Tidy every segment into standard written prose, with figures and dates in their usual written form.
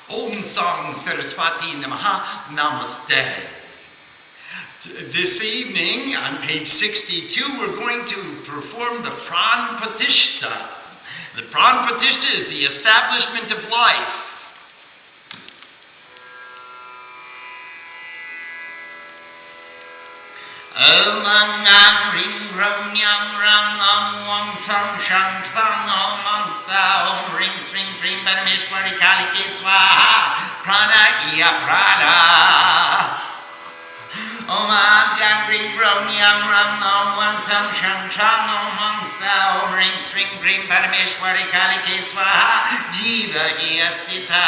Om Sang Saraswati Namaha Namaste. This evening, on page 62, we're going to perform the Prana Pratistha. The Prana Pratistha is the establishment of life. Om Ang Ring Ram Yang Ram Om Wang Sam Shang Sang Om Ang Sa Om Ring Sring Ring Parameshwari Kaliki Swaha Prana Iya Prana Om Ang Ring Ram Yang Ram Om Wang Sam Shang Sang Om Ang Sa Om Ring Sring Ring Parameshwari Kaliki Swaha Jiva Iya Stita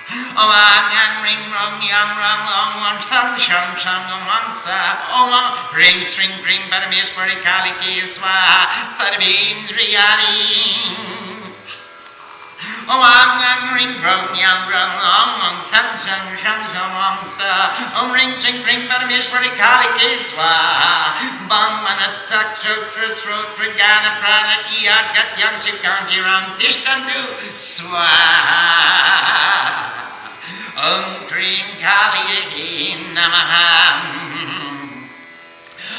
Om Ang Ring Rong Yang Rang Long Wang Sam Sham Sham Om Ang Sa Om Ring String Ring Parameshwari Kaliki Swaha Sarvendriyani Om Ang Ring Rong Yang Rang Long Wang Sam Sham Sham Sham Om Sa Om Ring String Ring Parameshwari Kaliki Swaha Bang Manas Tak Trut Trut Trut Trigana Prana Iya Gat Yang Shikanji Ram Tishtantu Swaha Om Kring Kali Namaha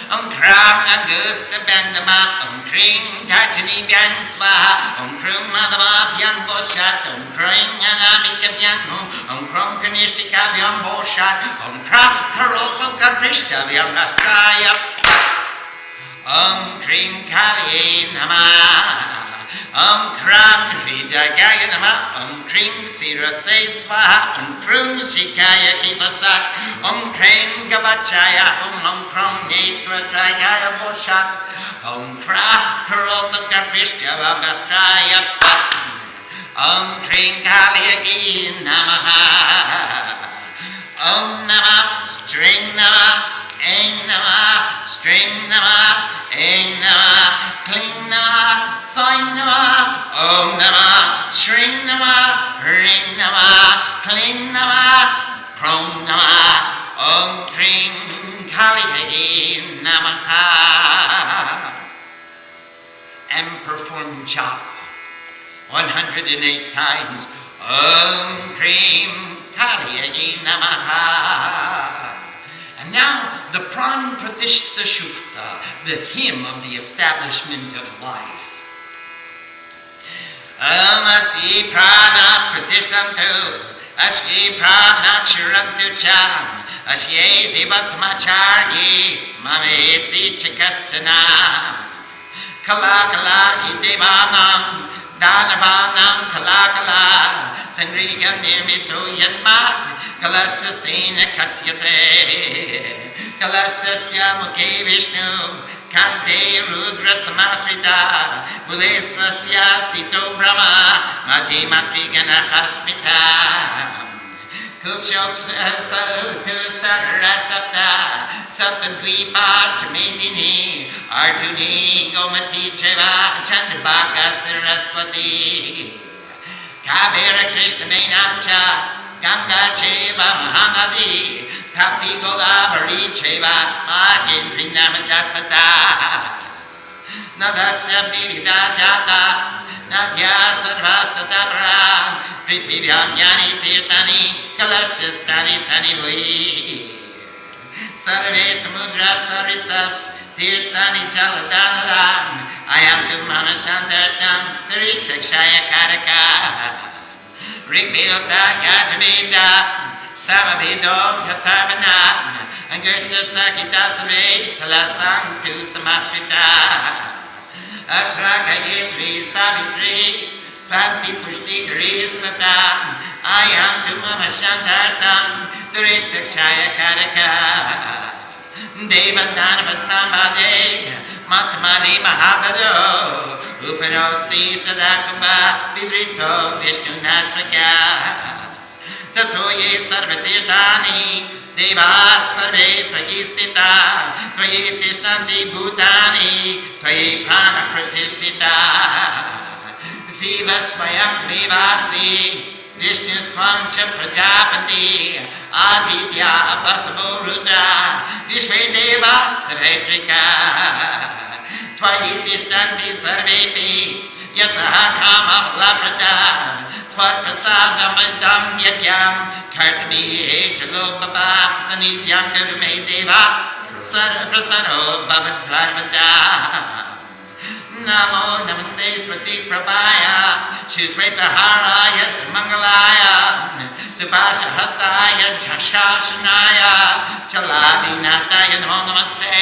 Om Kram Agusta Bandama Om Kring Tartani Byan Swaha Om Krum Madama Byan Boshat Om Kring Anamika Byan Om Krum Kanishtika Byan Boshat Om Kra Karoko Kaprishta Byan Astraya Om Kring Kali Namaha Om Kram Hridagaya Nama Om Kring Sirase Swaha Om Krum Shikaya Kipasat Om Kring Gabachaya Om Krum Netra Tragaya Boshat Om Kra Karota Karpishya Vagastraya Om Kring Kaliyaki Namaha Om Nama String Nama Ain Nama String Nama Ain Nama Kling Nama Sign Nama, Om Nama, String Nama, Ring Nama, Kling Nama, Krom Nama, Om Kring Kali Namaha. And perform japa 108 times. Om Kring Kali Namaha. And now the Prana Pratistha Shukta, the hymn of the establishment of life. Om Asi Prana Pratishtantu Asyi Prana Kshurantu Cham Asye Devatmachargi Mameti Chikastana Kala Kala Idevanam Danavanam Kala Kala Sangrikam Nirmito Yasmat Kalasastina Katyate Kalasasya Mukhe Vishnu Kante Rudra Samasrita Mulestasya Stito Brahma Mati Matrigana Haspita Kukshok Sautu Sakara Sapta Saptadvipa Chamindini Arjuni Gomati Cheva Chandabaka Saraswati Kavera Krishna Menacha Ganga Cheva Mahanadi Tapti Golabari Cheva Majindri Namadata Nadasya Bivida Jata Nadya Sarvastata Prithivya Jnani Tirtani Kalashastani Tani Vui Sarve Samudra Saritas Tirtani Jaladanadam Ayam Mama Shantartam Taritakshaya Karaka Rigvedota Yajameda Samavido Katharvana Angursha Sakita Same Palasang Tu Samastrita Atraka Yetri Savitri Santi Pushti Karistata Ayam Tu Mama Shantartam Duritakshaya Karaka Devandana Vasambade Matmani Mahabado Uparo Sita Dakumba Vidrito Vishnu Nasraka Tatoye Sarvatirtani Deva Sarve Pragistita Tvaye Tishtanti Bhutani Tvaye Prana Pratistha Siva Swayam Tvivasi Vishnu Swancha Prajapati Aditya Vasavo Rudra Vishve Deva Savetrika Tvaye Tishtanti Sarvepi Yataha Kama Palaprada Tvat prasadam idam yakyam kartami chalo baba sanidyam karume deva prasano bhavat Namo Namaste Smriti Prabhaya Shusreta Haraya Samangalaya Subhasha Hastaya Chashashanaya Chaladinataya Namo Namaste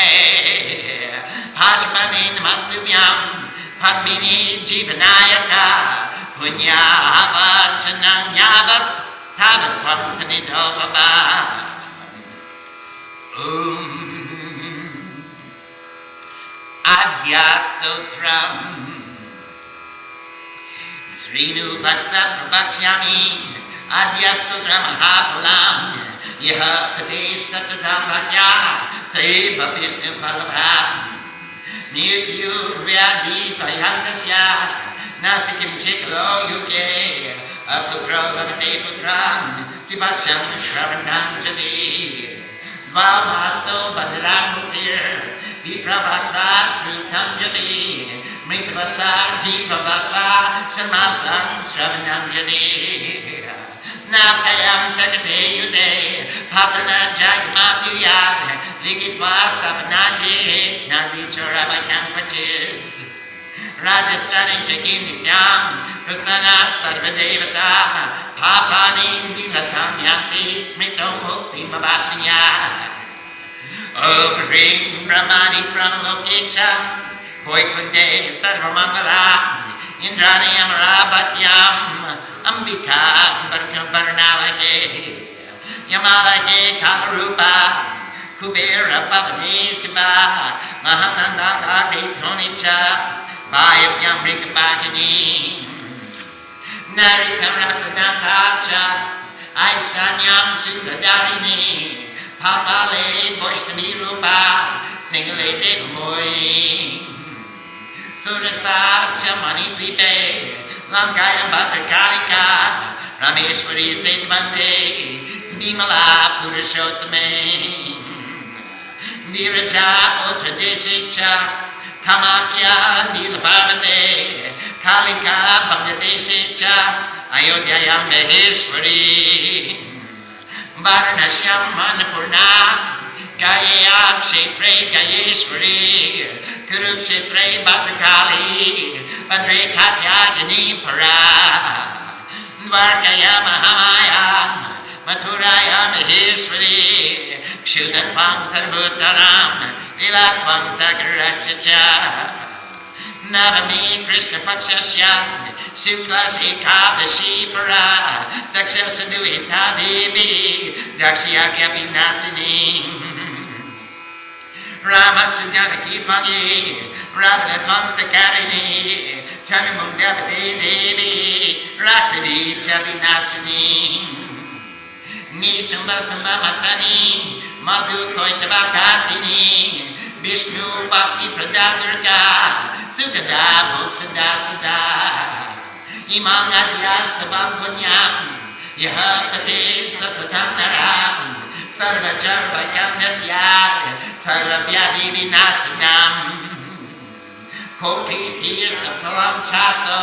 Pashmani Namastuvyam Padmini Jivanayaka Punyavachanam Yavat Tavatvam Sanido Baba Adya Stotram Srinu Vatsa Prabhakshami Adya Stotram Mahapalam Yaha Kate Satatam Bhakya Saiva Vishnu Palabha Nityu Vyadi Payantasya Nasikim Chiklo Yuke Aputro Lavate Putram Vipaksham Shravananjali Dvamaso Bandaran Mutir Viprabhatra Srutanjali Mritavasa Jivavasa Shanmasam Shravananjali Navkayam Sakate Yude Patana Jagmabdiyad Likitva Savanadi Nadi Chorabakam Pachit Rajastani Chakinityam Prasana Sarvadevata Papani Vilatam Yanti Mritam Mukti Mabhatniyad Om Hrim Brahmani Brahmalokecha Boykunde Sarvamangala Indrani Amarabatyam Ambika Barnalake Yamalake Kalarupa Kubera Pavani Shiva Mahananda Daytonicha Bhayavyam Rikapakini Narikaratanacha Aisanyam Sudadarini Patale Vaishnami Rupa Singale Devamoi Surasa Chamani Dvipe Lankaya Bhadrakarika Rameshwari Setmande Bimala Purushottame Viraja Utradeshicha Kamakya Nilapavate Kalika Bangladeshicha Ayodhyayam Maheshwari Varanashyam Manapurna Gaya Kshetre Gayeshwari Kurukshetre Bhadrakali Bhadre Katyagini Para Dvarkaya Mahamayam Mathuraya Maheshwari Kshudatvam Sarvutaram Vilatvam Sakarashacha Navami Krishna Pakshasya Shukla Shekadashi Para Daksha Saduhita Devi Dakshayakya Vinasini Rama Sanjanaki Tvangi Ravana Tvam Sakarini Chanamundavade Devi Ratavi Chavinasini Nisamba Samba Matani Madhu Koitavakatini Vishnu Bhakti Pradadurga Sukada Bhuksadasada Imam Adyastavam Punyam Yahapate Satatanaram Sarvajarvakam Nasyad Sarvavyadi Vinasanam Kopi Tirtha Phalam Chaso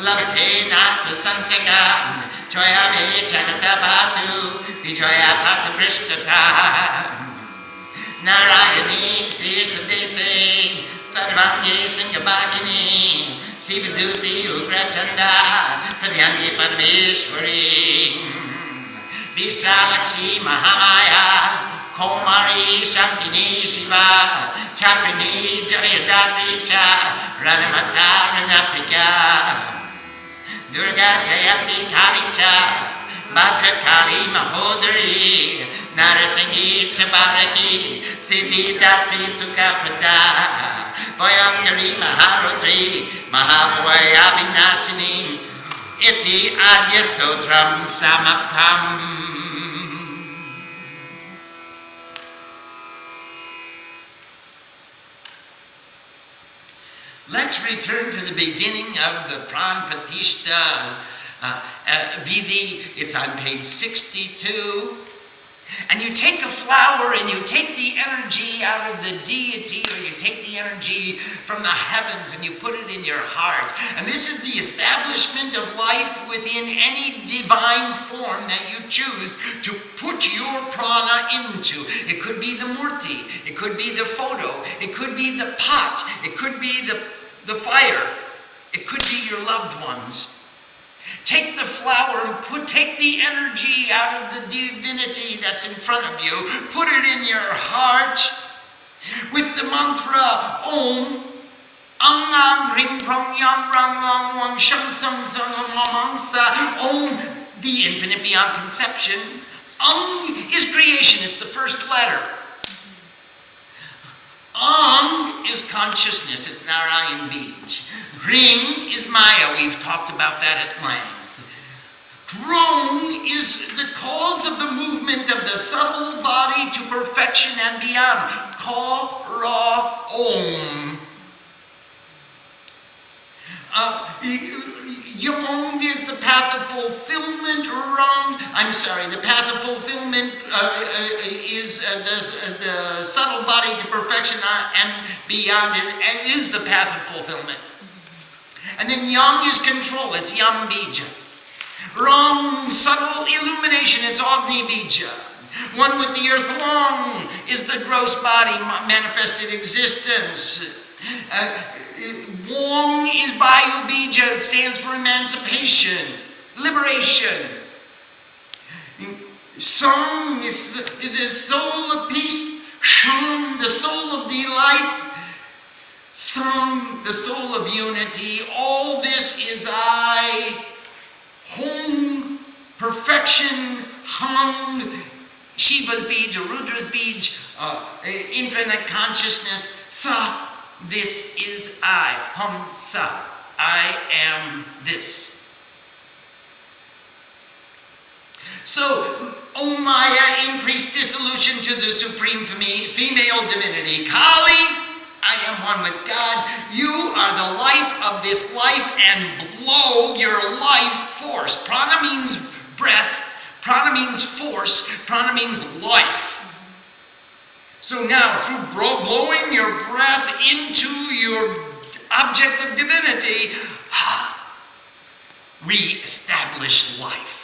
Lavate Nata Sansagam Choyame Chakatabhatu Vichoya Pata Prishtata Narayani Sirsadefe Sarvangi Singhabhagini Sivaduti Ugrachanda Pradyangi Padmeshwari Visalakshi Mahamaya Komari Shantini Shiva Chakrini Jayadatri Cha Ranamata Ranapika Durga Jayanti Kali Cha Bhadrakali Mahodari Narasinghi Chabaraki Siddhi Datri Sukhaprada Bhayankari Maharudri Mahabhaya Vinasini Iti Adya Stotram Samaptam. Let's return to the beginning of the Prana Pratistha Vidhi. It's on page 62. And you take a flower and you take the energy out of the deity, or you take the energy from the heavens and you put it in your heart. And this is the establishment of life within any divine form that you choose to put your prana into. It could be the murti, it could be the photo, it could be the pot, it could be the fire, it could be your loved ones. Take the flower and take the energy out of the divinity that's in front of you, put it in your heart with the mantra Om Ang Ring Prong Yang Rang Lang Wang Sham Sam Sam Mamangsa. Om, the infinite beyond conception. Ang is creation, it's the first letter. Ang is consciousness, it's Narayan Bij. Ring is Maya, we've talked about that at length. Krong is the cause of the movement of the subtle body to perfection and beyond. Ka, Ra, Om. Yamong is the path of fulfillment. The path of fulfillment is the subtle body to perfection and beyond, and is the path of fulfillment. And then Yang is control, it's Yam Bija. Rang, subtle illumination, it's Agni Bija. One with the earth. Long is the gross body, manifested existence. Wong is Bayu Bija, it stands for emancipation, liberation. Song is the soul of peace. Shun, the soul of delight. Thrum, the soul of unity. All this is I. Hum, perfection. Hum, Shiva's Bij, Rudra's Bij, infinite consciousness. Sa, this is I. Hum, sa, I am this. So, O Maya, increase dissolution to the supreme female divinity. Kali, I am one with God. You are the life of this life, and blow your life force. Prana means breath. Prana means force. Prana means life. So now, through blowing your breath into your object of divinity, we establish life.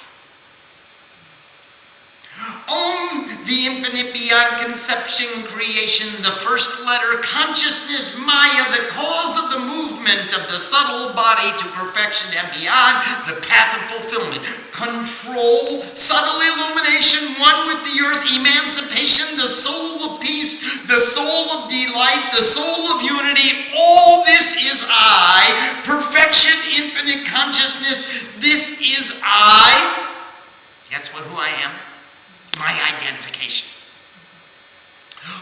Om, the infinite beyond conception, creation, the first letter, consciousness, Maya, the cause of the movement of the subtle body to perfection and beyond, the path of fulfillment, control, subtle illumination, one with the earth, emancipation, the soul of peace, the soul of delight, the soul of unity. All this is I, perfection, infinite consciousness. This is I. That's who I am. My identification.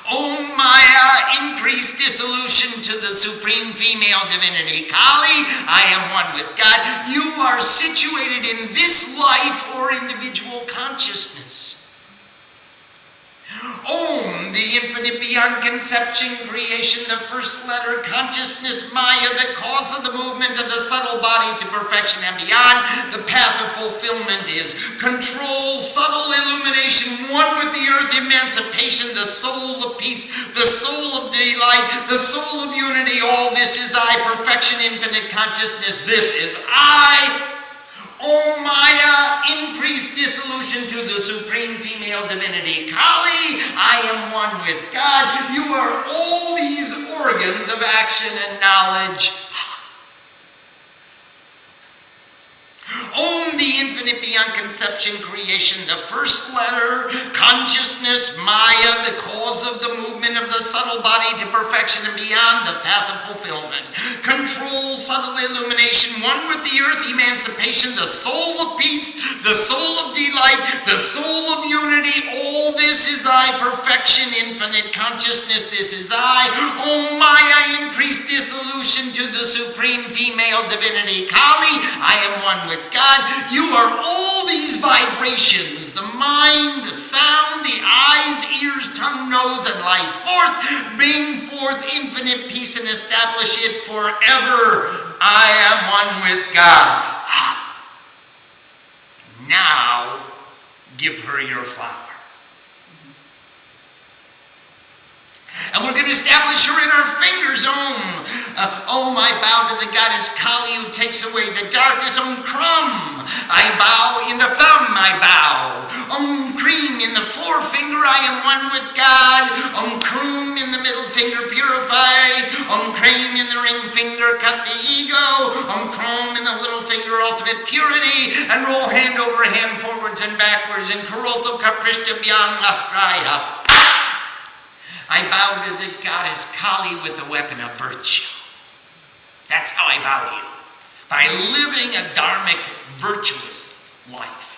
O Maya, increase dissolution to the supreme female divinity. Kali, I am one with God. You are situated in this life or individual consciousness. Om, the infinite beyond conception, creation, the first letter, consciousness, Maya, the cause of the movement of the subtle body to perfection and beyond. The path of fulfillment is control, subtle illumination, one with the earth, emancipation, the soul of peace, the soul of delight, the soul of unity. All this is I, perfection, infinite consciousness. This is I. O Maya, increase dissolution to the supreme female divinity. Kali, I am one with God. You are all these organs of action and knowledge. Om, the infinite beyond conception, creation, the first letter, consciousness, Maya, the cause of the movement of the subtle body to perfection and beyond, the path of fulfillment. Control, subtle illumination, one with the earth, emancipation, the soul of peace, the soul of delight, the soul of unity. All this is I, perfection, infinite consciousness. This is I. Om Maya, increase dissolution to the supreme female divinity. Kali, I am one with God. You are all these vibrations, the mind, the sound, the eyes, ears, tongue, nose, and life forth. Bring forth infinite peace and establish it forever. I am one with God. Now, give her your flower. And we're going to establish her in our fingers. Om, I bow to the goddess Kali who takes away the darkness. Om Krum, I bow in the thumb, I bow. Om Kreem, in the forefinger, I am one with God. Om Krum, in the middle finger, purify. Om Kreem, in the ring finger, cut the ego. Om Krum, in the little finger, ultimate purity. And roll hand over hand, forwards and backwards. And Karoto Kaprishta Byang Astraya. I bow to the goddess Kali with the weapon of virtue. That's how I bow to you. By living a dharmic, virtuous life.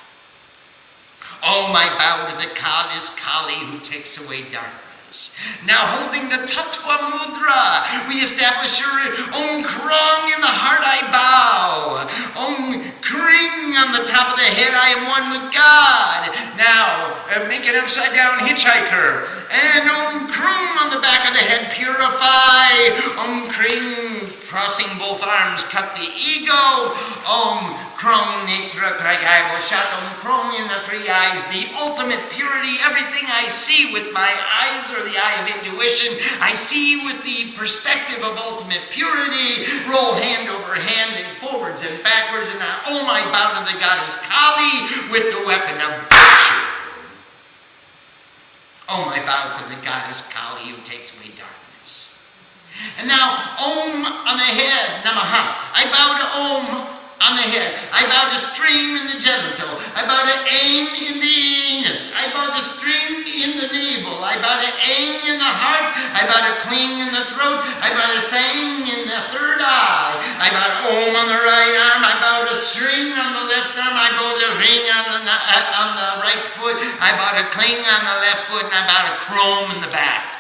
I bow to the goddess Kali who takes away darkness. Now holding the Tattva Mudra, we establish her. Om Krong, in the heart I bow. Om Kring, on the top of the head I am one with God. Now make an upside down hitchhiker. And Om Krum, on the back of the head, purify. Om Kring, crossing both arms, cut the ego. Om Krum Netra Tragai Boshat. Om Krum, in the three eyes, the ultimate purity. Everything I see with my eyes or the eye of intuition, I see with the perspective of ultimate purity. Roll hand over hand and forwards and backwards. And I bow to the goddess Kali with the weapon of virtue. I bow to the goddess Kali who takes away darkness. And now, Om on the head, Namaha. I bow to Om on the head. I bow to stream in the genital. I bow to aim in the anus. I bow to stream in the navel. I bow to aim in the heart. I bow to cling in the throat. I bow to sang in the third eye. I bow to Om on the right arm. I bow to string on the left arm. I bow to ring on the right foot. I bow to cling on the left foot. And I bow to chrome in the back.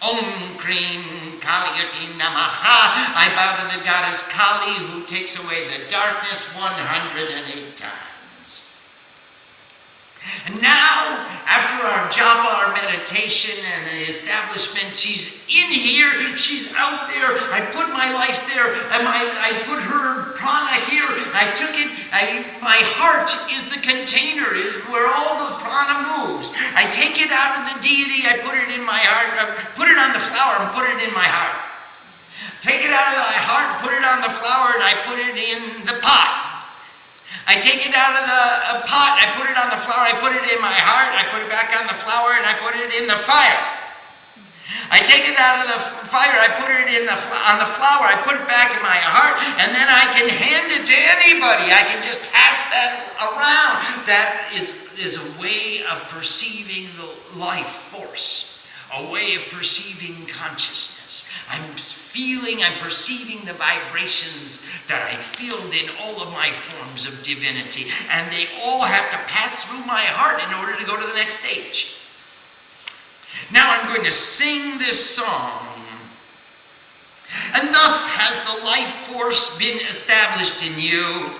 Om Kreem Kali Yati Namaha. I bow to the goddess Kali who takes away the darkness 108 times. And now, after our japa, our meditation and the establishment, she's in here, she's out there. I put my life there, and I put her prana here. I took it, my heart is the container, is where all the prana moves. I take it out of the deity, I put it in my heart, I put it on the flower and put it in my heart. Take it out of my heart, put it on the flower, and I put it in the pot. I take it out of the pot, I put it on the flower, I put it in my heart, I put it back on the flower, and I put it in the fire. I take it out of the fire, I put it on the flower, I put it back in my heart, and then I can hand it to anybody. I can just pass that around. That is a way of perceiving the life force, a way of perceiving consciousness. I'm perceiving the vibrations that I feel in all of my forms of divinity, and they all have to pass through my heart in order to go to the next stage. Now I'm going to sing this song. And thus has the life force been established in you.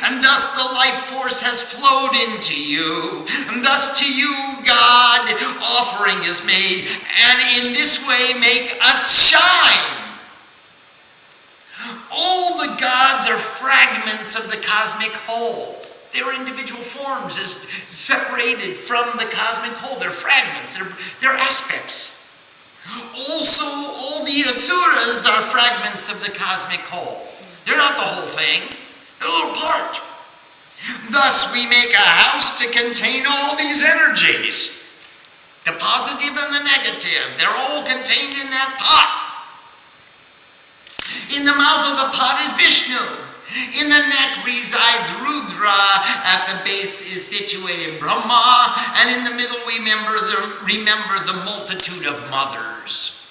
And thus the life force has flowed into you. And thus to you, God, offering is made. And in this way make us shine. All the gods are fragments of the cosmic whole. They're individual forms as separated from the cosmic whole. They're fragments. They're aspects. Also, all the asuras are fragments of the cosmic whole. They're not the whole thing. They're a little part. Thus, we make a house to contain all these energies. The positive and the negative. They're all contained in that pot. In the mouth of the pot is Vishnu. In the neck resides Rudra. At the base is situated Brahma. And in the middle we remember the multitude of mothers.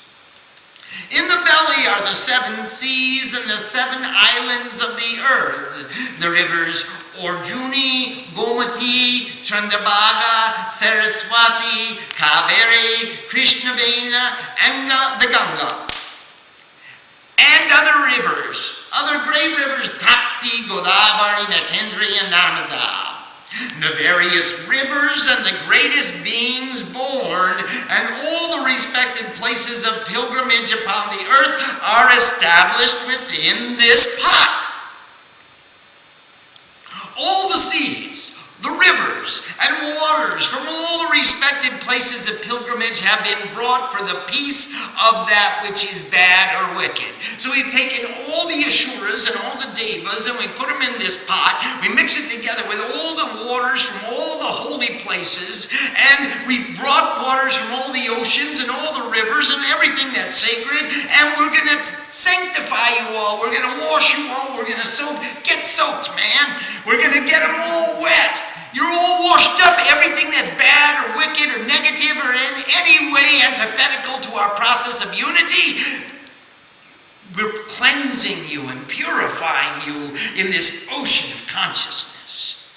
In the belly are the 7 seas and the 7 islands of the earth. The rivers Arjuni, Gomati, Chandabhaga, Saraswati, Kaveri, Krishnavena, and the Ganga. And other rivers, other great rivers, Tapti, Godavari, Makendri, and Narmada. The various rivers and the greatest beings born and all the respected places of pilgrimage upon the earth are established within this pot. All the seas, the rivers, and waters from all the respected places of pilgrimage have been brought for the peace of that which is bad or wicked. So we've taken all the Ashuras and all the Devas and we put them in this pot. We mix it together with all the waters from all the holy places, and we've brought waters from all the oceans and all the rivers and everything that's sacred, and we're going to sanctify you all. We're going to wash you all. We're going to get soaked, man. We're going to get them all wet. You're all washed up. Everything that's bad or wicked or negative or in any way antithetical to our process of unity, we're cleansing you and purifying you in this ocean of consciousness.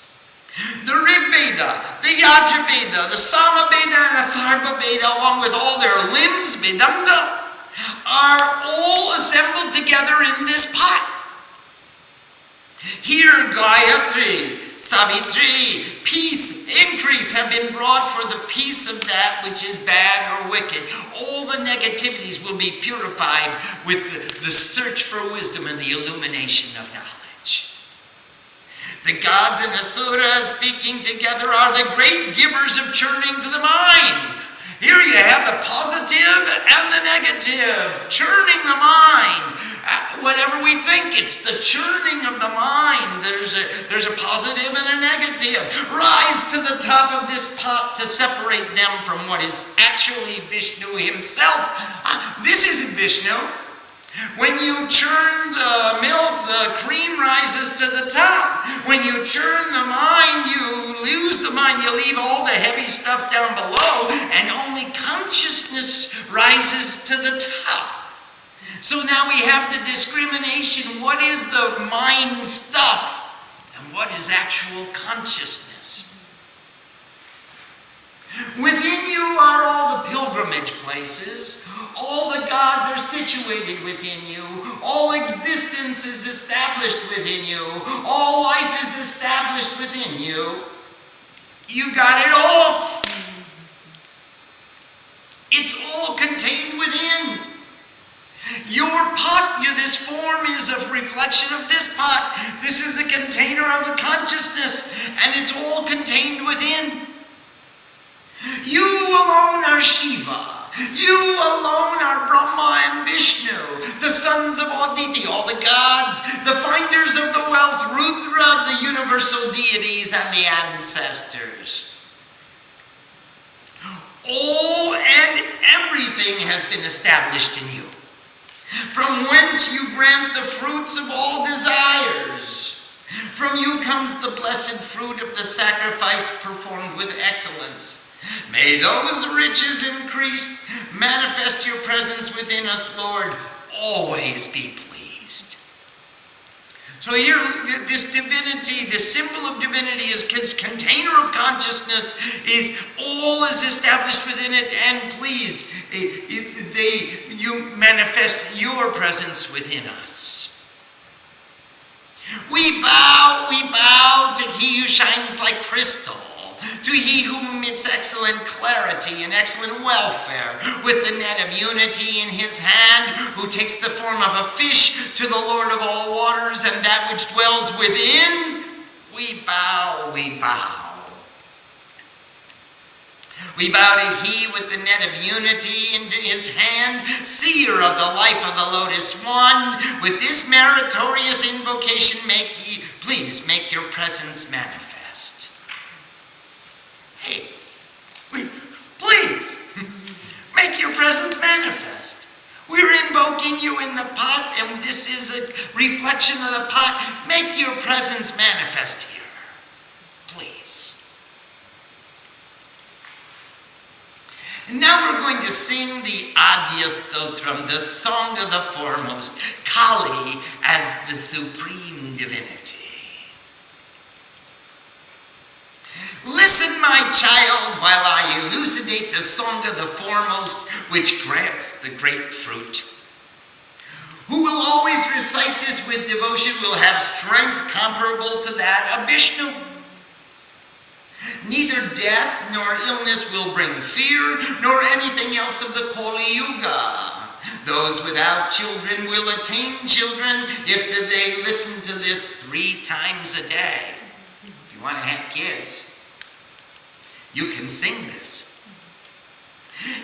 The Rig Veda, the Yajur Veda, the Sama Veda, and the Atharva Veda, along with all their limbs, Vedanga, are all assembled together in this pot. Here, Gayatri, Savitri, peace, increase have been brought for the peace of that which is bad or wicked. All the negativities will be purified with the search for wisdom and the illumination of knowledge. The gods and asuras speaking together are the great givers of churning to the mind. Here you have the positive and the negative, churning the mind. Whatever we think, it's the churning of the mind. There's a positive and a negative. Rise to the top of this pot to separate them from what is actually Vishnu himself. This isn't Vishnu. When you churn the milk, the cream rises to the top. When you churn the mind, you lose the mind. You leave all the heavy stuff down below, and only consciousness rises to the top. So now we have the discrimination. What is the mind stuff and what is actual consciousness? Within you are all the pilgrimage places. All the gods are situated within you. All existence is established within you. All life is established within you. You got it all. It's all contained within. Your pot, this form is a reflection of this pot. This is a container of the consciousness, and it's all contained within. You alone are Shiva. You alone are Brahma and Vishnu, the sons of Aditi, all the gods, the finders of the wealth, Rudra, the universal deities, and the ancestors. All and everything has been established in you, from whence you grant the fruits of all desires. From you comes the blessed fruit of the sacrifice performed with excellence. May those riches increase. Manifest your presence within us, Lord. Always be pleased. So here, this divinity, this symbol of divinity, is container of consciousness, all is established within it, and please, you manifest your presence within us. We bow to he who shines like crystal, to he who emits excellent clarity and excellent welfare, with the net of unity in his hand, who takes the form of a fish, to the Lord of all waters, and that which dwells within. We bow, we bow. We bow to he with the net of unity into his hand, seer of the life of the Lotus One. With this meritorious invocation, please make your presence manifest. Hey, please, make your presence manifest. We're invoking you in the pot, and this is a reflection of the pot. Make your presence manifest here, please. And now we're going to sing the Adya Stotram, the song of the foremost, Kali as the supreme divinity. Listen, my child, while I elucidate the song of the foremost, which grants the great fruit. Who will always recite this with devotion will have strength comparable to that of Vishnu. Neither death nor illness will bring fear, nor anything else of the Kali Yuga. Those without children will attain children if they listen to this 3 times a day. If you want to have kids, You can sing this.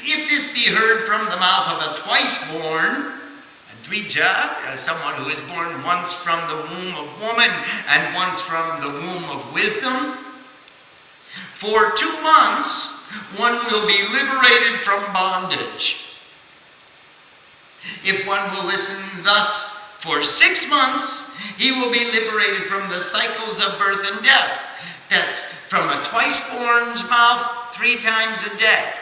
If this be heard from the mouth of a twice-born, Puja, someone who is born once from the womb of woman and once from the womb of wisdom, for 2 months one will be liberated from bondage. If one will listen thus for 6 months, he will be liberated from the cycles of birth and death. That's from a twice-born's mouth 3 times a day.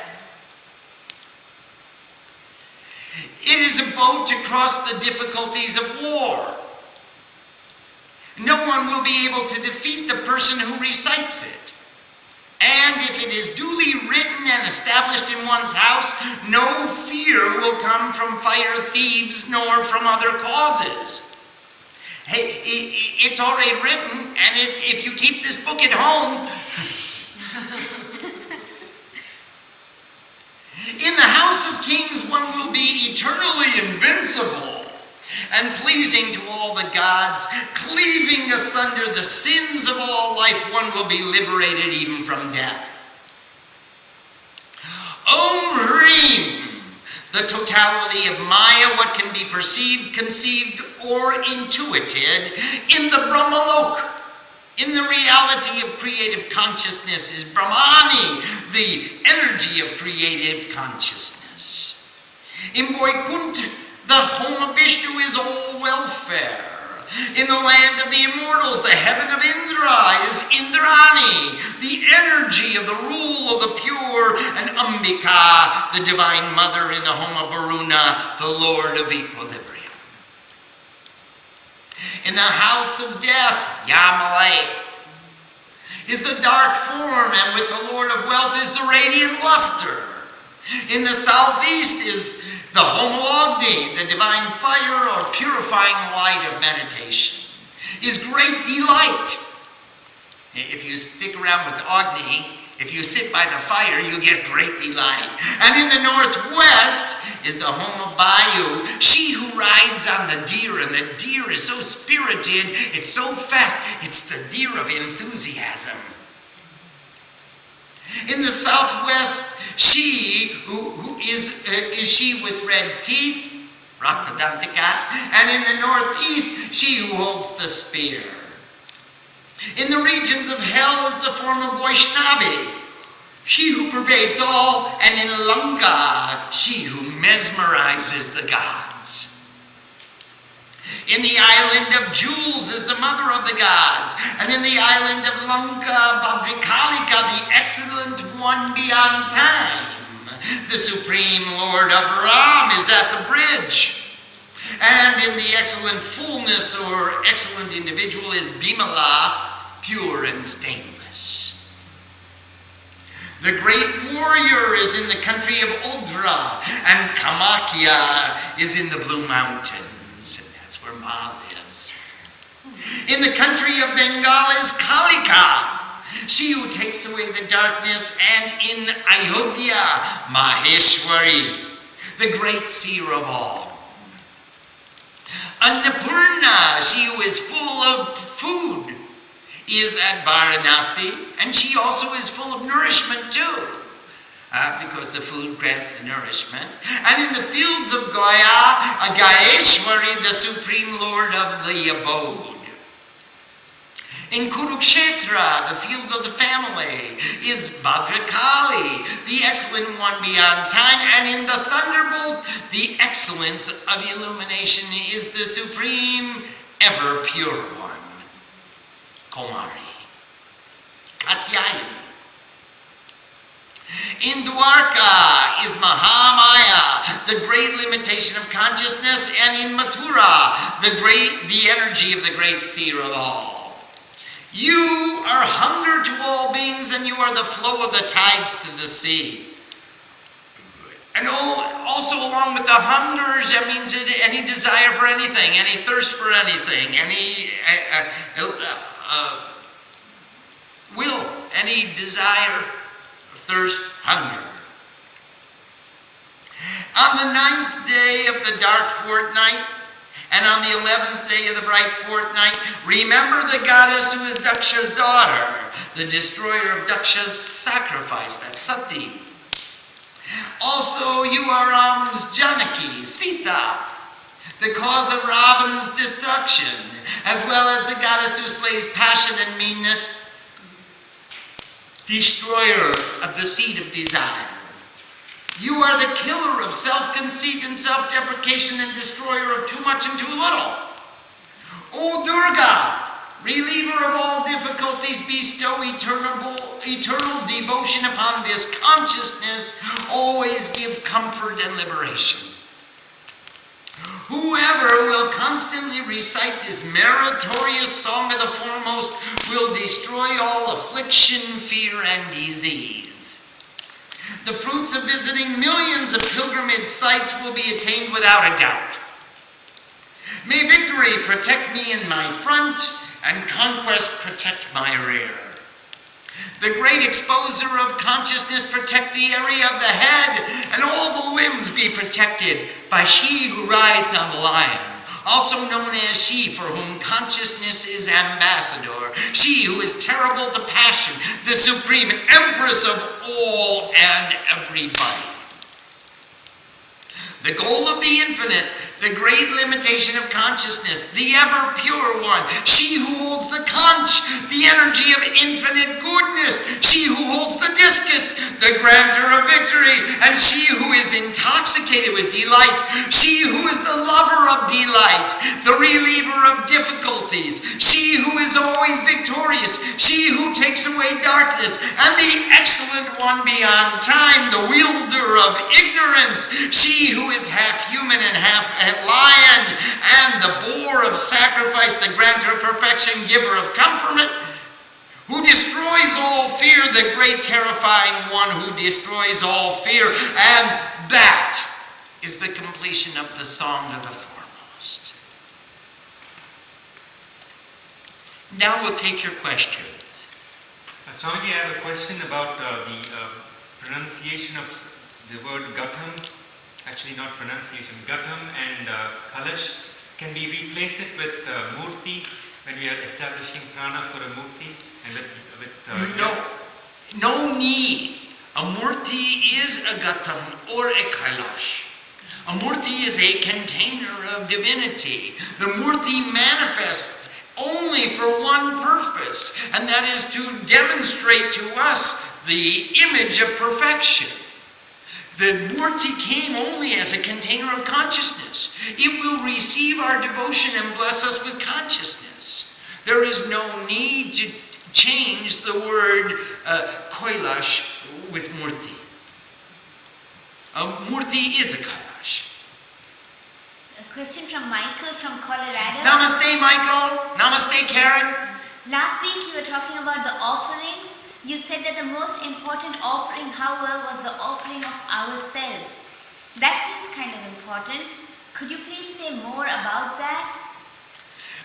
It is a boat to cross the difficulties of war. No one will be able to defeat the person who recites it. And if it is duly written and established in one's house, no fear will come from fire thieves nor from other causes. Hey, it's already written, and if you keep this book at home, in the house of kings one will be eternally invincible and pleasing to all the gods, cleaving asunder the sins of all life, one will be liberated even from death. Om Hrim, the totality of Maya, what can be perceived, conceived, or intuited in the Brahmalok. In the reality of creative consciousness is Brahmani, the energy of creative consciousness. In Vaikuntha, the home of Vishnu is all welfare. In the land of the immortals, the heaven of Indra is Indrani, the energy of the rule of the pure, and Ambika, the divine mother in the home of Varuna, the lord of equilibrium. In the house of death, Yamalay, is the dark form, and with the Lord of wealth is the radiant luster. In the southeast is the home of Agni, the divine fire or purifying light of meditation, is great delight. If you stick around with Agni, if you sit by the fire, you get great delight. And in the northwest is the home of Bayu, she who rides on the deer, and the deer is so spirited, it's so fast, it's the deer of enthusiasm. In the southwest, she who is she with red teeth, Raktadantika, and in the northeast, she who holds the spear. In the regions of hell is the form of Vaishnavi, she who pervades all, and in Lanka, she who mesmerizes the gods. In the island of jewels is the mother of the gods, and in the island of Lanka, Bhadrikalika, the excellent one beyond time. The supreme lord of Ram is at the bridge. And in the excellent fullness or excellent individual is Bimala, pure and stainless. The great warrior is in the country of Odra, and Kamakya is in the Blue Mountains, and that's where Ma lives. In the country of Bengal is Kalika, she who takes away the darkness, and in Ayodhya, Maheshwari, the great seer of all. Annapurna, she who is full of food, is at Varanasi, and she also is full of nourishment too, because the food grants the nourishment. And in the fields of Gaya, Gayeshwari, the supreme lord of the abode. In Kurukshetra, the field of the family, is Bhadrakali, the excellent one beyond time, and in the thunderbolt, the excellence of illumination is the supreme, ever pure one, Komari, Katyayani. In Dwarka is Mahamaya, the great limitation of consciousness, and in Mathura, the energy of the great seer of all. You are hunger to all beings, and you are the flow of the tides to the sea. And also along with the hungers, that means any desire for anything, any thirst for anything, any will, any desire, thirst, hunger. On the 9th day of the dark fortnight, And on the 11th day of the bright fortnight, remember the goddess who is Daksha's daughter, the destroyer of Daksha's sacrifice, that's Sati. Also, you are Ram's Janaki, Sita, the cause of Ravana's destruction, as well as the goddess who slays passion and meanness, destroyer of the seed of desire. You are the killer of self-conceit and self-deprecation and destroyer of too much and too little. O Durga, reliever of all difficulties, bestow eternal devotion upon this consciousness, always give comfort and liberation. Whoever will constantly recite this meritorious song of the foremost will destroy all affliction, fear, and disease. The fruits of visiting millions of pilgrimage sites will be attained without a doubt. May victory protect me in my front and conquest protect my rear. The great exposer of consciousness protect the area of the head, and all the limbs be protected by she who rides on the lion, also known as she for whom consciousness is ambassador, she who is terrible to passion, the supreme empress of all and everybody. The goal of the infinite, the great limitation of consciousness, the ever pure one, she who holds the conch, the energy of infinite goodness, she who holds the discus, the grantor of victory, and she who is intoxicated with delight, she who is the lover of delight, the reliever of difficulties, she who is always victorious, she who takes away darkness, and the excellent one beyond time, the wielder of ignorance, she who is half human and half lion, and the boar of sacrifice, the grantor of perfection, giver of comfort, who destroys all fear, the great terrifying one who destroys all fear. And that is the completion of the song of the foremost. Now we'll take your questions. Swamiji, I have a question about the pronunciation of the word Gatam. Actually, not pronunciation. Gatam and Kalash. Can we replace it with murti when we are establishing prana for a murti? And No need. A murti is a Gatam or a Kailash. A murti is a container of divinity. The murti manifests only for one purpose, and that is to demonstrate to us the image of perfection. The murti came only as a container of consciousness. It will receive our devotion and bless us with consciousness. There is no need to change the word Kailash with murti. A murti is a Kailash. A question from Michael from Colorado. Namaste, Michael. Namaste, Karen. Last week you were talking about the offerings. You said that the most important offering, however, was the offering of ourselves. That seems kind of important. Could you please say more about that?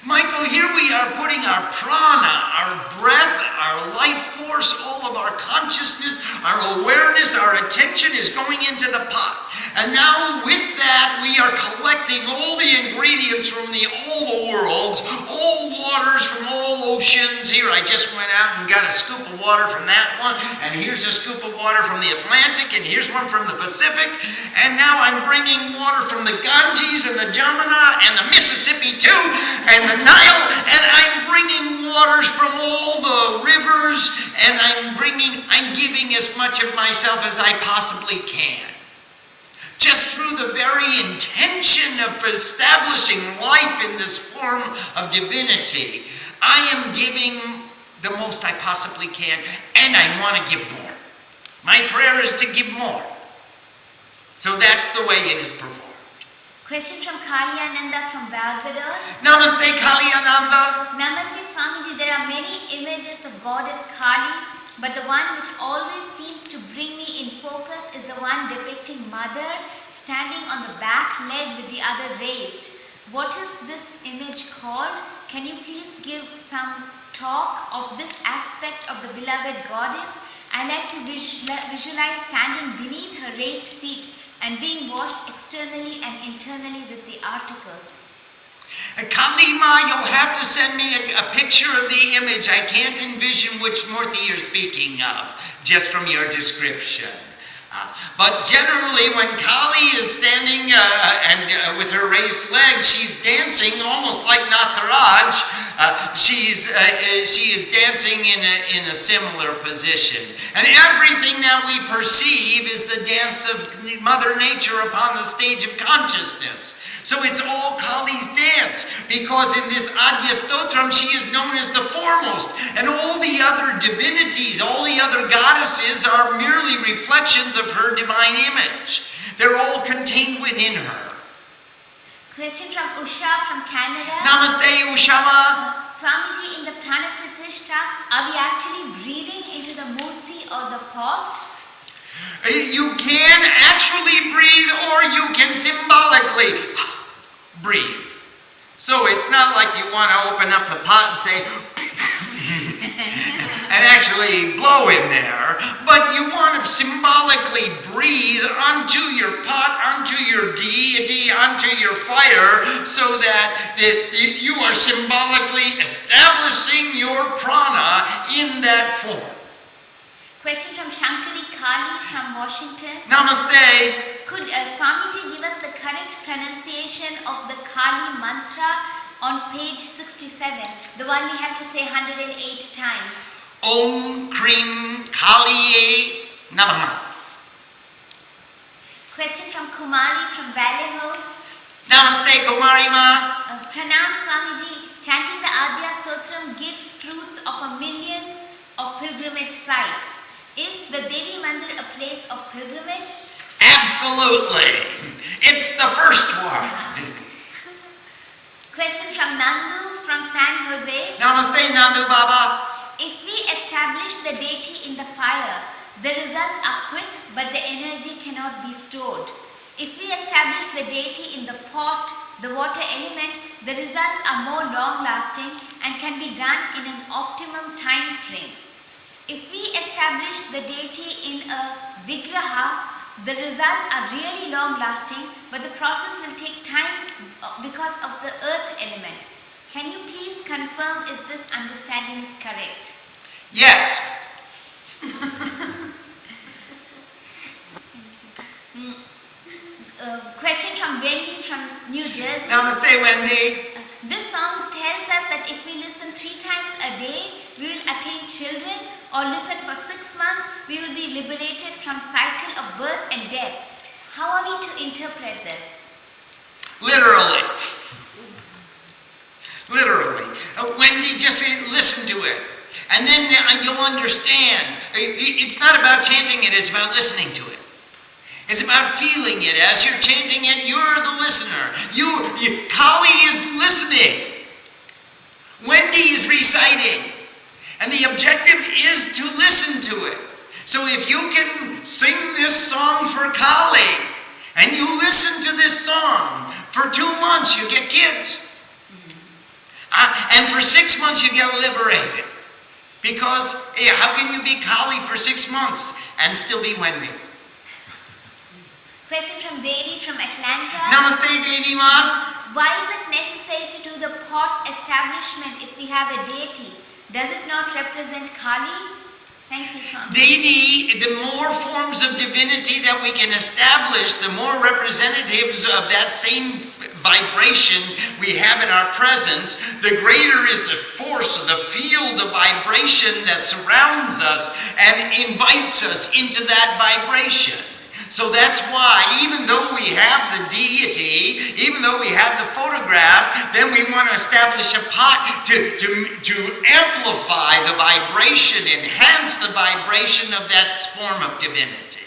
Michael, here we are putting our prana, our breath, our life force, all of our consciousness, our awareness, our attention is going into the pot. And now with that, we are collecting all the ingredients from all the worlds, all waters from all oceans. Here I just went out and got a scoop of water from that one, and here's a scoop of water from the Atlantic, and here's one from the Pacific. And now I'm bringing water from the Ganges and the Jamuna and the Mississippi too, and the Nile, and I'm bringing waters from all the rivers, and I'm giving as much of myself as I possibly can. Just through the very intention of establishing life in this form of divinity, I am giving the most I possibly can, and I want to give more. My prayer is to give more. So that's the way it is performed. Question from Kalyananda from Barbados. Namaste, Kalyananda. Namaste, Swamiji. There are many images of Goddess Kali, but the one which always seems to bring me in focus is the one depicting Mother standing on the back leg with the other raised. What is this image called? Can you please give some talk of this aspect of the beloved goddess? I like to visualize standing beneath her raised feet and being washed externally and internally with the articles. Kali Ma, you'll have to send me a picture of the image. I can't envision which murti you're speaking of, just from your description. But generally, when Kali is standing and with her raised legs, she's dancing almost like Nataraj. She is dancing in a similar position. And everything that we perceive is the dance of Mother Nature upon the stage of consciousness. So it's all Kali's dance, because in this Adya Stotram she is known as the foremost, and all the other divinities, all the other goddesses are merely reflections of her divine image. They're all contained within her. Question from Usha from Canada. Namaste, Ushama. Swamiji, in the Prana Pratistha, are we actually breathing into the murti or the pot? You can actually breathe, or you can symbolically breathe. So it's not like you want to open up the pot and say and actually blow in there, but you want to symbolically breathe onto your pot, onto your deity, onto your fire, so that you are symbolically establishing your prana in that form. Question from Shankari Kali from Washington. Namaste. Could Swamiji give us the correct pronunciation of the Kali mantra on page 67, the one we have to say 108 times? Om Krim Kaliye Namaha. Question from Kumari from Vallejo. Namaste, Kumari Ma. Pranam Swamiji, chanting the Adya Stotram gives fruits of millions of pilgrimage sites. Is the Devi Mandir a place of pilgrimage? Absolutely. It's the first one. Question from Nandu from San Jose. Namaste, Nandu Baba. If we establish the deity in the fire, the results are quick, but the energy cannot be stored. If we establish the deity in the pot, the water element, the results are more long-lasting and can be done in an optimum time frame. If we establish the deity in a vigraha, the results are really long-lasting, but the process will take time because of the earth element. Can you please confirm if this understanding is correct? Yes. Question from Wendy from New Jersey. Namaste, Wendy. This song tells us that if we listen 3 times a day, we will attain children, or listen for 6 months, we will be liberated from cycle of birth and death. How are we to interpret this? Literally. Literally. Wendy, just listen to it. And then you'll understand. It's not about chanting it, it's about listening to it. It's about feeling it. As you're chanting it, you're the listener. Kali is listening. Wendy is reciting. And the objective is to listen to it. So if you can sing this song for Kali, and you listen to this song, for 2 months you get kids. And for 6 months you get liberated. Because how can you be Kali for 6 months and still be Wendy? Question from Devi from Atlanta. Namaste, Devi Ma. Why is it necessary to do the pot establishment if we have a deity? Does it not represent Kali? Thank you, Swami. Devi, the more forms of divinity that we can establish, the more representatives of that same vibration we have in our presence, the greater is the force of the field of vibration that surrounds us and invites us into that vibration. So that's why, even though we have the deity, even though we have the photograph, then we want to establish a pot to amplify the vibration, enhance the vibration of that form of divinity.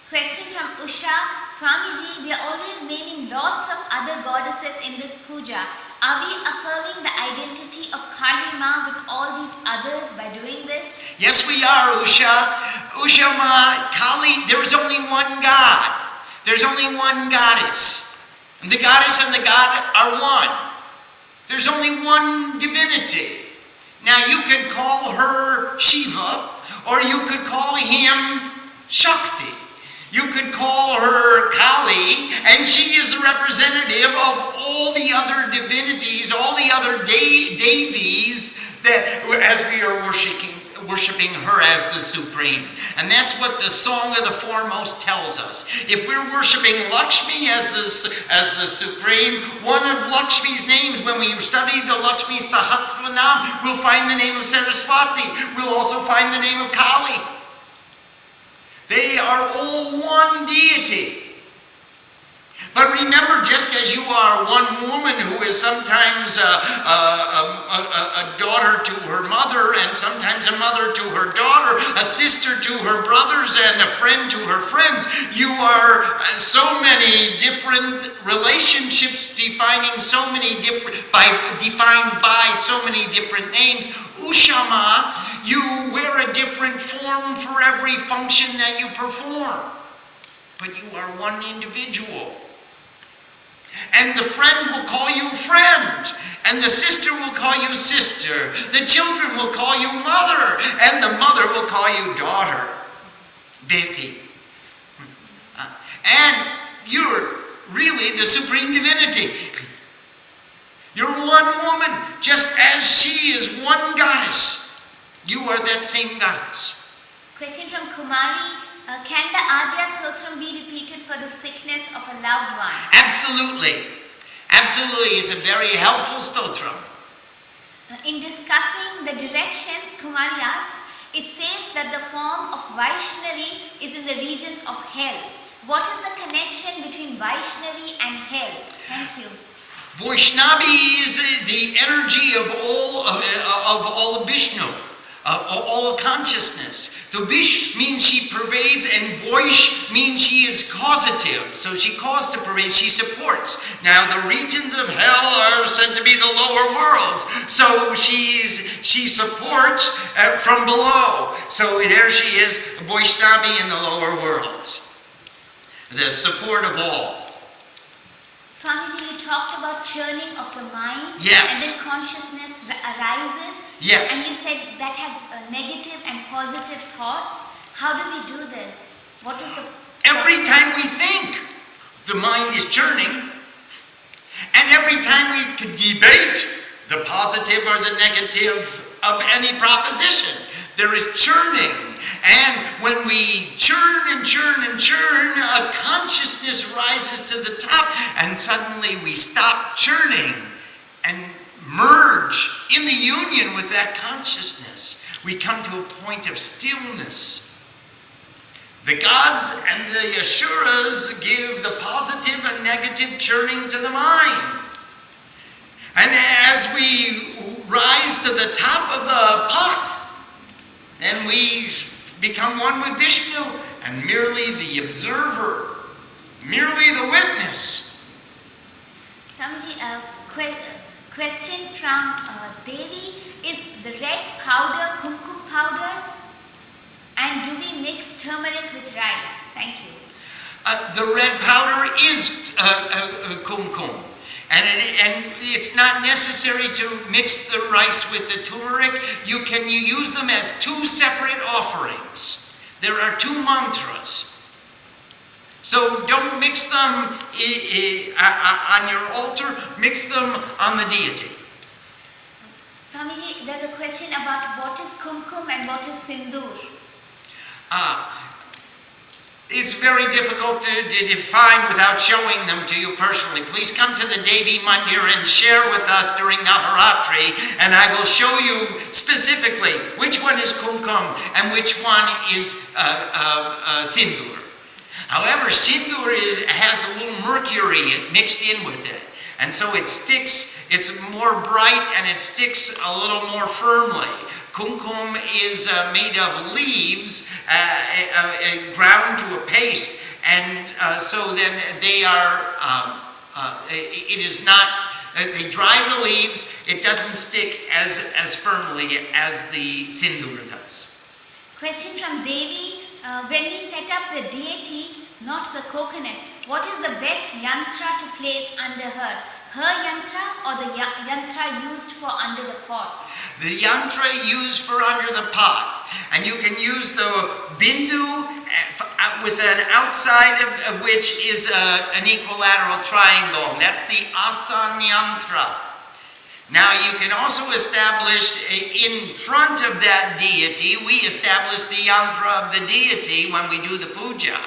Question from Usha. Swamiji, we are always naming lots of other goddesses in this puja. Are we affirming the identity of Kali Ma with all these others by doing this? Yes, we are, Usha. Usha Ma, Kali, there is only one God. There's only one goddess. The goddess and the God are one. There's only one divinity. Now, you could call her Shiva, or you could call him Shakti. You could call her Kali, and she is a representative of all the other divinities, all the other deities that, as we are worshiping her as the supreme. And that's what the Song of the Foremost tells us. If we're worshiping Lakshmi as the supreme, one of Lakshmi's names, when we study the Lakshmi Sahasranam, we'll find the name of Saraswati. We'll also find the name of Kali. They are all one deity. But remember, just as you are one woman who is sometimes a daughter to her mother, and sometimes a mother to her daughter, a sister to her brothers, and a friend to her friends, you are so many different relationships defined by so many different names. Ushama, you wear a different form for every function that you perform. But you are one individual. And the friend will call you friend, and the sister will call you sister, the children will call you mother, and the mother will call you daughter, Deity. And you're really the supreme divinity. You're one woman, just as she is one goddess. You are that same goddess. Question from Kumari. Can the Adya Stotram be repeated for the sickness of a loved one? Absolutely. Absolutely. It's a very helpful stotram. In discussing the directions, Kumari asks, it says that the form of Vaishnavi is in the regions of hell. What is the connection between Vaishnavi and hell? Thank you. Vaishnavi is the energy of all of Vishnu. All of consciousness. So Vish means she pervades, and Voish means she is causative. So she caused to pervade, she supports. Now the regions of hell are said to be the lower worlds. So she supports from below. So there she is, Vaishnavi in the lower worlds. The support of all. Swamiji, you talked about churning of the mind. Yes. And then consciousness arises. Yes. And you said that has negative and positive thoughts. How do we do this? What is the... Every time we think, the mind is churning. And every time we debate the positive or the negative of any proposition, there is churning. And when we churn and churn and churn, a consciousness rises to the top, and suddenly we stop churning and merge in the union with that consciousness. We come to a point of stillness. The gods and the Asuras give the positive and negative churning to the mind. And as we rise to the top of the pot, and we become one with Vishnu, and merely the observer, merely the witness. Swamiji, question from Devi, is the red powder kumkum powder, and do we mix turmeric with rice? Thank you. The red powder is kumkum, and it's not necessary to mix the rice with the turmeric. You use them as two separate offerings. There are two mantras. So don't mix them on your altar, mix them on the deity. Swamiji, there's a question about what is kumkum and what is sindoor. It's very difficult to define without showing them to you personally. Please come to the Devi Mandir and share with us during Navaratri, and I will show you specifically which one is kumkum and which one is sindoor. However, sindoor has a little mercury mixed in with it, and so it sticks, it's more bright and it sticks a little more firmly. Kumkum is made of leaves ground to a paste, and so then they are, it is not, they dry the leaves, it doesn't stick as firmly as the sindoor does. Question from Devi, when we set up the deity, not the coconut, what is the best yantra to place under her? Her yantra or the yantra used for under the pot? The yantra used for under the pot. And you can use the bindu with an outside of which is an equilateral triangle. That's the asanyantra. Now you can also establish in front of that deity, we establish the yantra of the deity when we do the puja.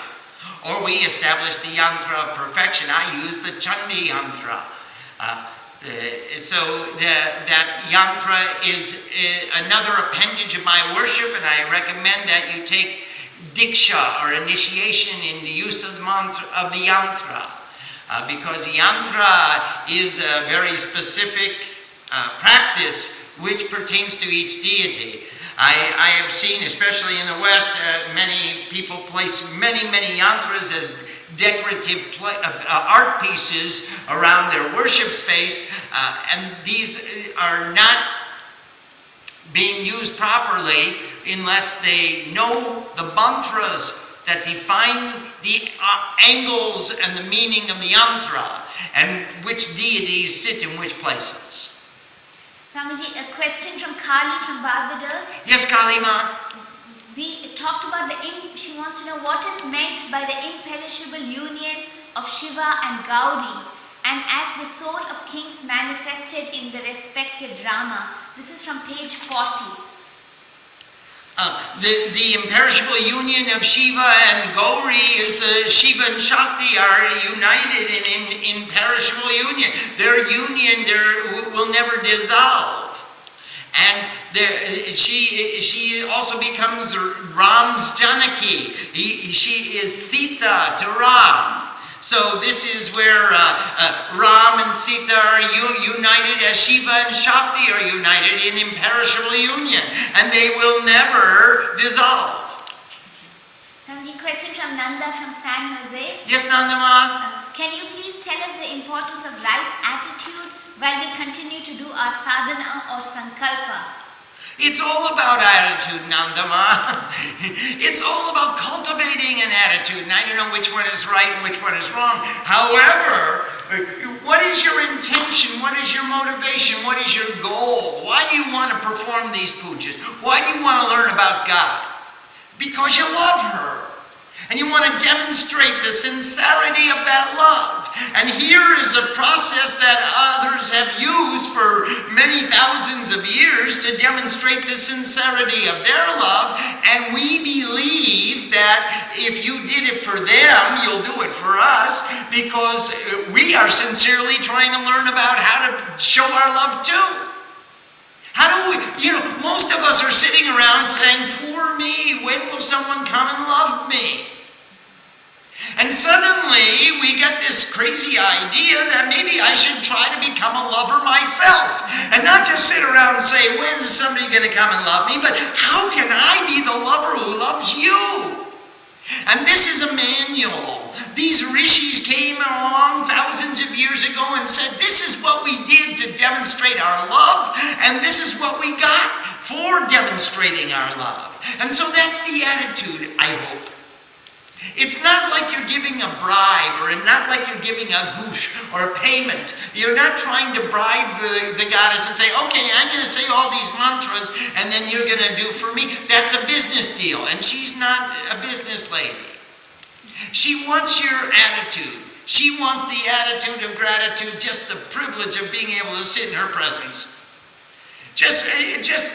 Or we establish the yantra of perfection. I use the Chandi yantra. So that yantra is another appendage of my worship, and I recommend that you take diksha or initiation in the use of the mantra of the yantra, because the yantra is a very specific practice which pertains to each deity. I have seen, especially in the West, many people place many yantras as decorative art pieces around their worship space, and these are not being used properly unless they know the mantras that define the angles and the meaning of the yantra and which deities sit in which places. Swamiji, a question from Kali from Barbados. Yes, Kali Ma. We talked about she wants to know what is meant by the imperishable union of Shiva and Gauri, and as the soul of kings manifested in the respective drama. This is from page 40. The imperishable union of Shiva and Gauri is the Shiva and Shakti are united in imperishable union. Their union will never dissolve. And she also becomes Ram's Janaki. She is Sita to Ram. So this is where Ram and Sita are united as Shiva and Shakti are united in imperishable union. And they will never dissolve. Swamiji, question from Nanda from San Jose. Yes, Nandama? Can you please tell us the importance of right attitude while we continue to do our sadhana or sankalpa? It's all about attitude, Nandama. It's all about cultivating an attitude, and I don't know which one is right and which one is wrong. However, what is your intention? What is your motivation? What is your goal? Why do you want to perform these pujas? Why do you want to learn about God? Because you love her. And you want to demonstrate the sincerity of that love. And here is a process that others have used for many thousands of years to demonstrate the sincerity of their love. And we believe that if you did it for them, you'll do it for us, because we are sincerely trying to learn about how to show our love too. How do we, most of us are sitting around saying, poor me, when will someone come and love me? And suddenly we get this crazy idea that maybe I should try to become a lover myself. And not just sit around and say, when is somebody going to come and love me? But how can I be the lover who loves you? And this is a manual. These rishis came along thousands of years ago and said, this is what we did to demonstrate our love, and this is what we got for demonstrating our love. And so that's the attitude, I hope. It's not like you're giving a bribe, or not like you're giving a goosh or a payment. You're not trying to bribe the goddess and say, okay, I'm going to say all these mantras and then you're going to do for me. That's a business deal, and she's not a business lady. She wants your attitude. She wants the attitude of gratitude, just the privilege of being able to sit in her presence. Just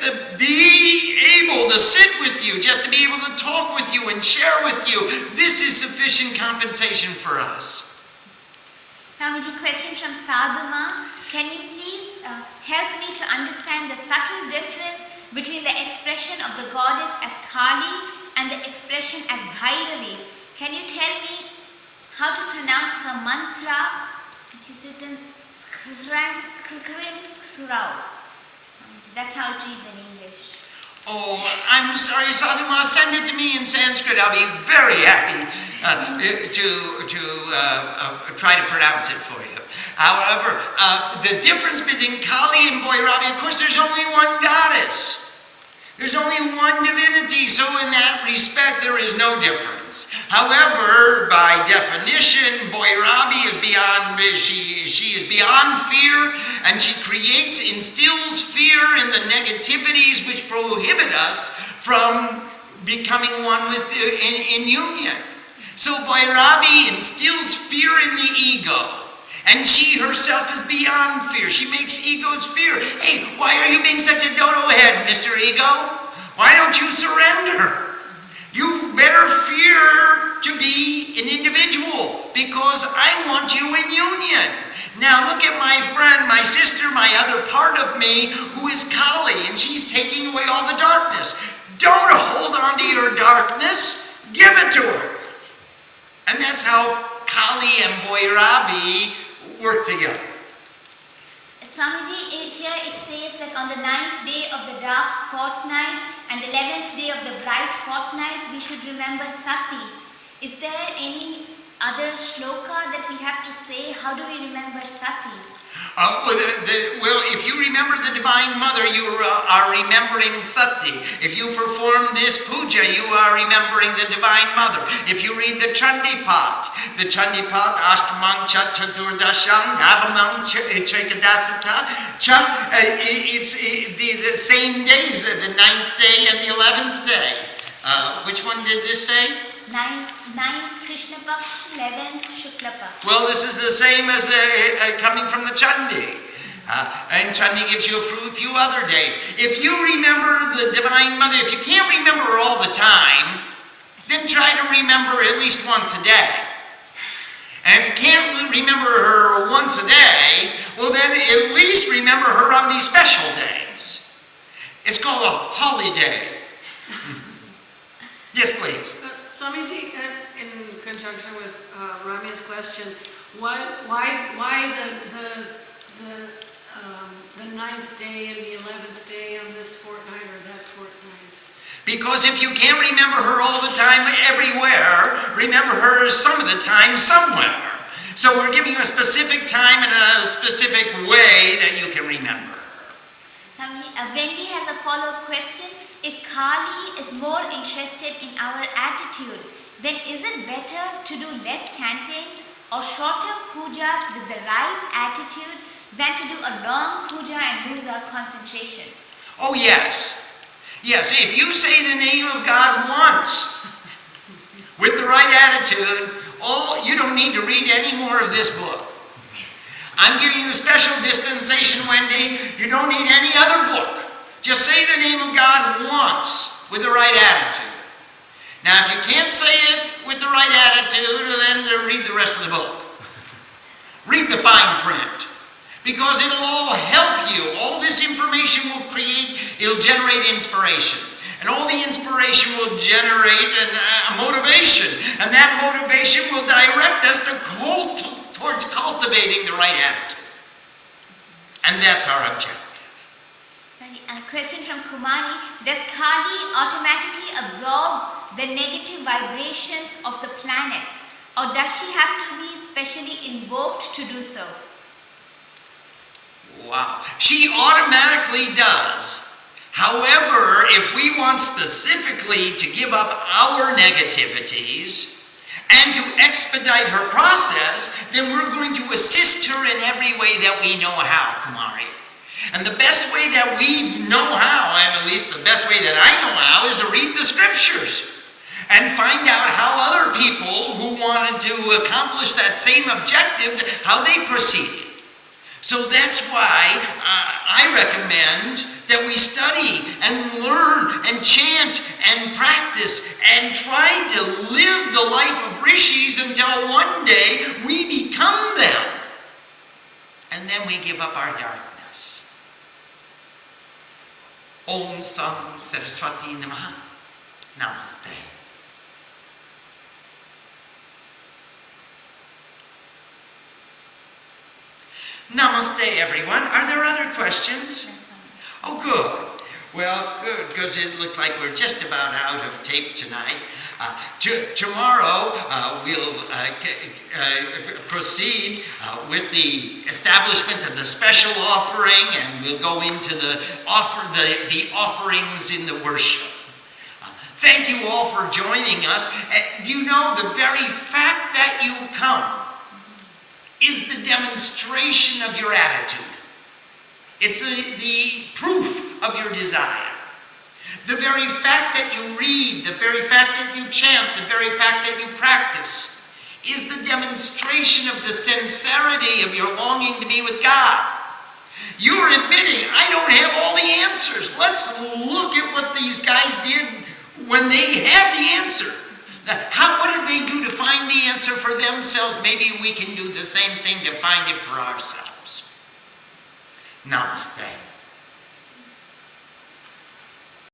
to be able to sit with you, just to be able to talk with you and share with you. This is sufficient compensation for us. Swamiji, question from Sadhuma. Can you please help me to understand the subtle difference between the expression of the goddess as Kali and the expression as Bhairavi? Can you tell me how to pronounce her mantra, which is written Surau? That's how it reads in English. Oh, I'm sorry, Sadhuma. Send it to me in Sanskrit. I'll be very happy to try to pronounce it for you. However, the difference between Kali and Bhairavi, of course, there's only one goddess. There's only one divinity, so in that respect, there is no difference. However, by definition, Bhairavi is beyond, she is beyond fear, and she instills fear in the negativities which prohibit us from becoming one with in union. So Bhairavi instills fear in the ego. And she herself is beyond fear. She makes egos fear. Hey, why are you being such a dodo head, Mr. Ego? Why don't you surrender? You better fear to be an individual because I want you in union. Now look at my friend, my sister, my other part of me who is Kali, and she's taking away all the darkness. Don't hold on to your darkness. Give it to her. And that's how Kali and Bhairavi work together. Swamiji, here it says that on the 9th day of the dark fortnight and 11th day of the bright fortnight, we should remember Sati. Is there any other shloka that we have to say? How do we remember Sati? Well, if you remember the Divine Mother, you are remembering Sati. If you perform this puja, you are remembering the Divine Mother. If you read the Churning Pot, Ashtamang Cha Chaturdasham Navamang Chaikadasata Cha, it's the same days, the 9th day and the 11th day. Which one did this say? 9th Krishna Paksh, 11th Shukla Paksh. Well, this is the same as coming from the Chandi. And Chandi gives you a few other days. If you remember the Divine Mother, if you can't remember her all the time, then try to remember at least once a day. And if you can't remember her once a day, well then at least remember her on these special days. It's called a holiday. Yes, please. Swamiji, in conjunction with Ramya's question, why the 9th day and the 11th day on this fortnight or that fortnight? Because if you can't remember her all the time everywhere, remember her some of the time somewhere. So we're giving you a specific time and a specific way that you can remember. Wendy has a follow-up question. If Kali is more interested in our attitude, then is it better to do less chanting or shorter pujas with the right attitude than to do a long puja and lose our concentration? Oh yes. Yes, if you say the name of God once with the right attitude, you don't need to read any more of this book. I'm giving you a special dispensation, Wendy. You don't need any other book. Just say the name of God once with the right attitude. Now, if you can't say it with the right attitude, then read the rest of the book. Read the fine print. Because it'll all help you. All this information will it'll generate inspiration. And all the inspiration will generate a motivation. And that motivation will direct us towards cultivating the right attitude. And that's our objective. A question from Kumari. Does Kali automatically absorb the negative vibrations of the planet? Or does she have to be specially invoked to do so? Wow. She automatically does. However, if we want specifically to give up our negativities and to expedite her process, then we're going to assist her in every way that we know how, Kumari. And the best way that we know how, and at least the best way that I know how, is to read the scriptures and find out how other people who wanted to accomplish that same objective, how they proceeded. So that's why I recommend that we study and learn and chant and practice and try to live the life of rishis until one day we become them. And then we give up our darkness. Om Sam Saraswati Namaha. Namaste. Namaste, everyone. Are there other questions? Oh, good. Well, good, because it looked like we're just about out of tape tonight. Tomorrow, we'll proceed with the establishment of the special offering, and we'll go into the offerings in the worship. Thank you all for joining us. You know, the very fact that you come is the demonstration of your attitude. It's the proof of your desire. The very fact that you read, the very fact that you chant, the very fact that you practice is the demonstration of the sincerity of your longing to be with God. You're admitting, I don't have all the answers. Let's look at what these guys did when they had the answer. What did they do to find the answer for themselves? Maybe we can do the same thing to find it for ourselves. Namaste.